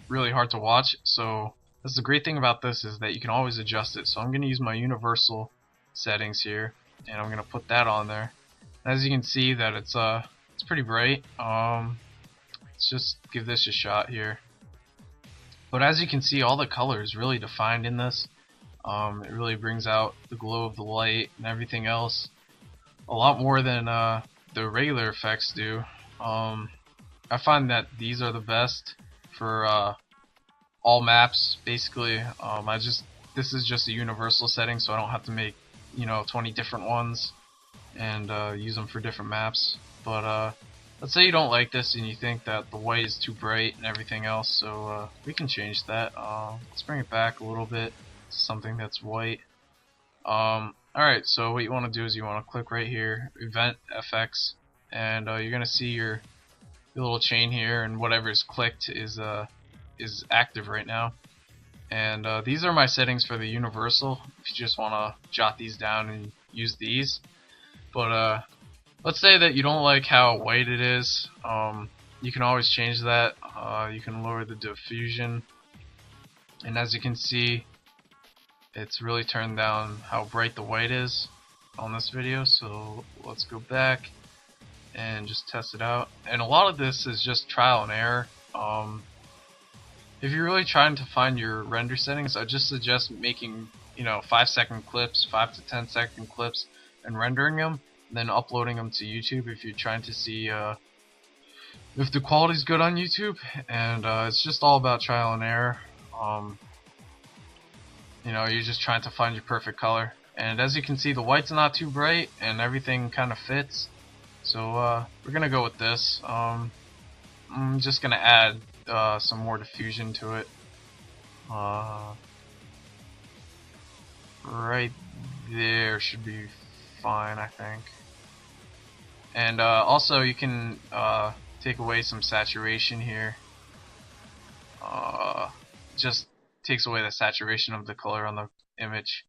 really hard to watch. So that's the great thing about this, is that you can always adjust it. So I'm going to use my universal settings here, and I'm going to put that on there. As you can see that it's pretty bright. Let's just give this a shot here. But as you can see, all the color is really defined in this. It really brings out the glow of the light and everything else a lot more than the regular effects do. I find that these are the best for all maps basically. This is just a universal setting, so I don't have to make 20 different ones and use them for different maps. But let's say you don't like this and you think that the white is too bright and everything else, so we can change that. Let's bring it back a little bit to something that's white. Alright, so what you want to do is you want to click right here, Event FX, and you're gonna see your little chain here, and whatever is clicked is active right now. And these are my settings for the universal. If you just want to jot these down and use these. But let's say that you don't like how white it is. You can always change that. You can lower the diffusion, and as you can see, it's really turned down how bright the white is on this video. So let's go back and just test it out. And a lot of this is just trial and error. If you're really trying to find your render settings, I just suggest making 5-second clips, 5 to 10-second clips, and rendering them, and then uploading them to YouTube if you're trying to see if the quality's good on YouTube. And it's just all about trial and error. You're just trying to find your perfect color. And as you can see, the white's not too bright and everything kind of fits. So we're gonna go with this. I'm just gonna add some more diffusion to it. Right there should be fine, I think. And also you can take away some saturation here. Just takes away the saturation of the color on the image.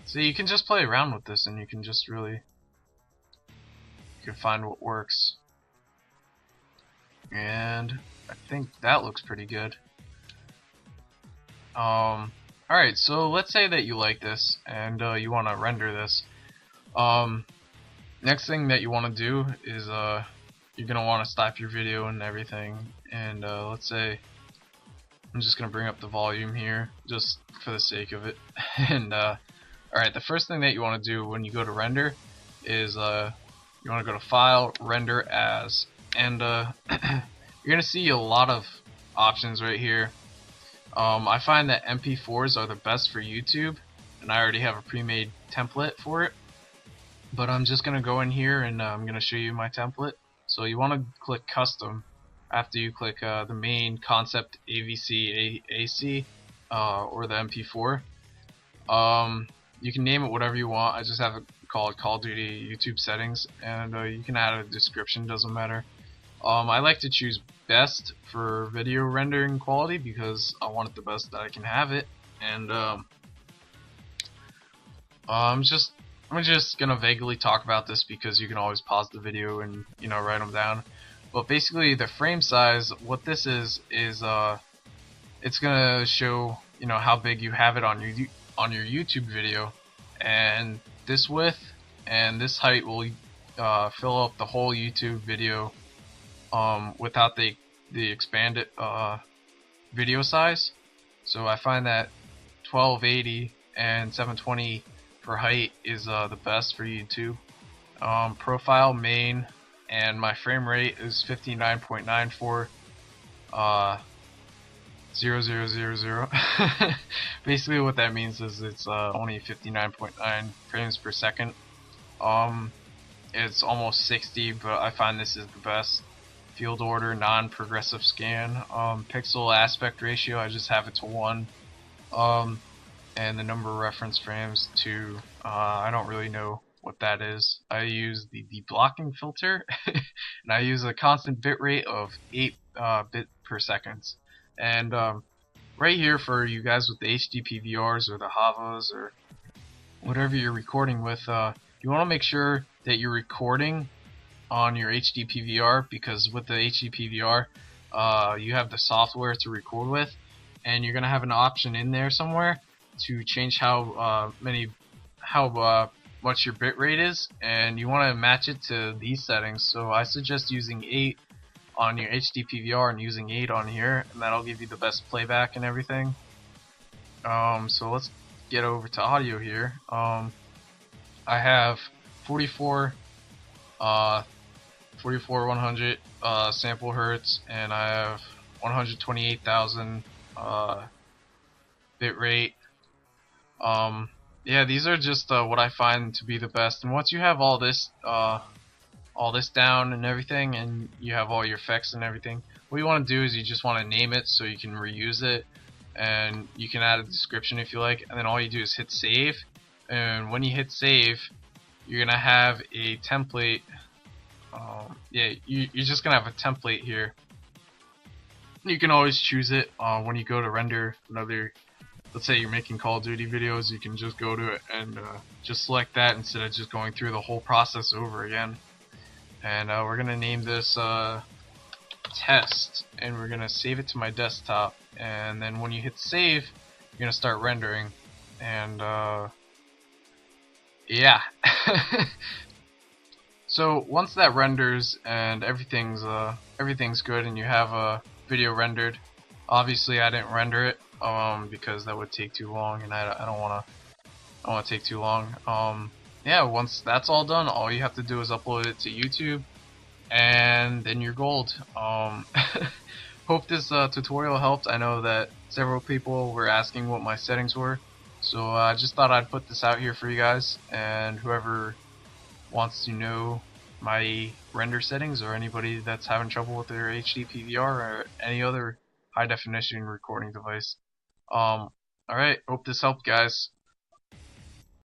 So you can just play around with this, and you can just really find what works. And I think that looks pretty good. Alright, so let's say that you like this and you want to render this. Next thing that you want to do is you're gonna want to stop your video and everything, and let's say I'm just gonna bring up the volume here just for the sake of it. And alright, the first thing that you want to do when you go to render is you want to go to File, Render As, and you're gonna see a lot of options right here. I find that MP4s are the best for YouTube, and I already have a pre-made template for it. But I'm just gonna go in here and I'm gonna show you my template. So you want to click Custom after you click the main concept AVC AC or the MP4. You can name it whatever you want. I just have it called Call of Duty YouTube settings, and you can add a description, doesn't matter. I like to choose best for video rendering quality because I want it the best that I can have it. And I'm just gonna vaguely talk about this because you can always pause the video and write them down. But basically, the frame size, what this is it's gonna show how big you have it on your YouTube video, and this width and this height will fill up the whole YouTube video without the expanded video size. So I find that 1280 and 720 for height is the best for YouTube. Profile, main, and my frame rate is 59.94 0000. Basically what that means is it's only 59.9 frames per second. It's almost 60, but I find this is the best. Field order, non-progressive scan, pixel aspect ratio, I just have it to 1, and the number of reference frames to, I don't really know what that is. I use the deblocking filter, and I use a constant bit rate of 8 bit per second. And right here for you guys with the HD PVRs or the Havas or whatever you're recording with, you want to make sure that you're recording on your HD PVR, because with the HD PVR you have the software to record with, and you're gonna have an option in there somewhere to change how much your bitrate is, and you want to match it to these settings. So I suggest using 8 on your HD PVR and using 8 on here, and that'll give you the best playback and everything. So let's get over to audio here. I have 44 100 sample hertz, and I have 128,000 bit rate. Yeah, these are just what I find to be the best. And once you have all this down and everything, and you have all your effects and everything, what you want to do is you just want to name it so you can reuse it, and you can add a description if you like, and then all you do is hit save. And when you hit save, you're gonna have a template. Yeah, you're just gonna have a template here. You can always choose it when you go to render another. Let's say you're making Call of Duty videos, you can just go to it and just select that instead of just going through the whole process over again. And we're gonna name this test, and we're gonna save it to my desktop. And then when you hit save, you're gonna start rendering. And yeah. So once that renders and everything's good and you have a video rendered, obviously I didn't render it because that would take too long, and I don't want to take too long. Yeah, once that's all done, all you have to do is upload it to YouTube, and then you're gold. Hope this tutorial helped. I know that several people were asking what my settings were, so I just thought I'd put this out here for you guys, and whoever wants to know my render settings, or anybody that's having trouble with their HD PVR or any other high definition recording device. Alright, hope this helped, guys.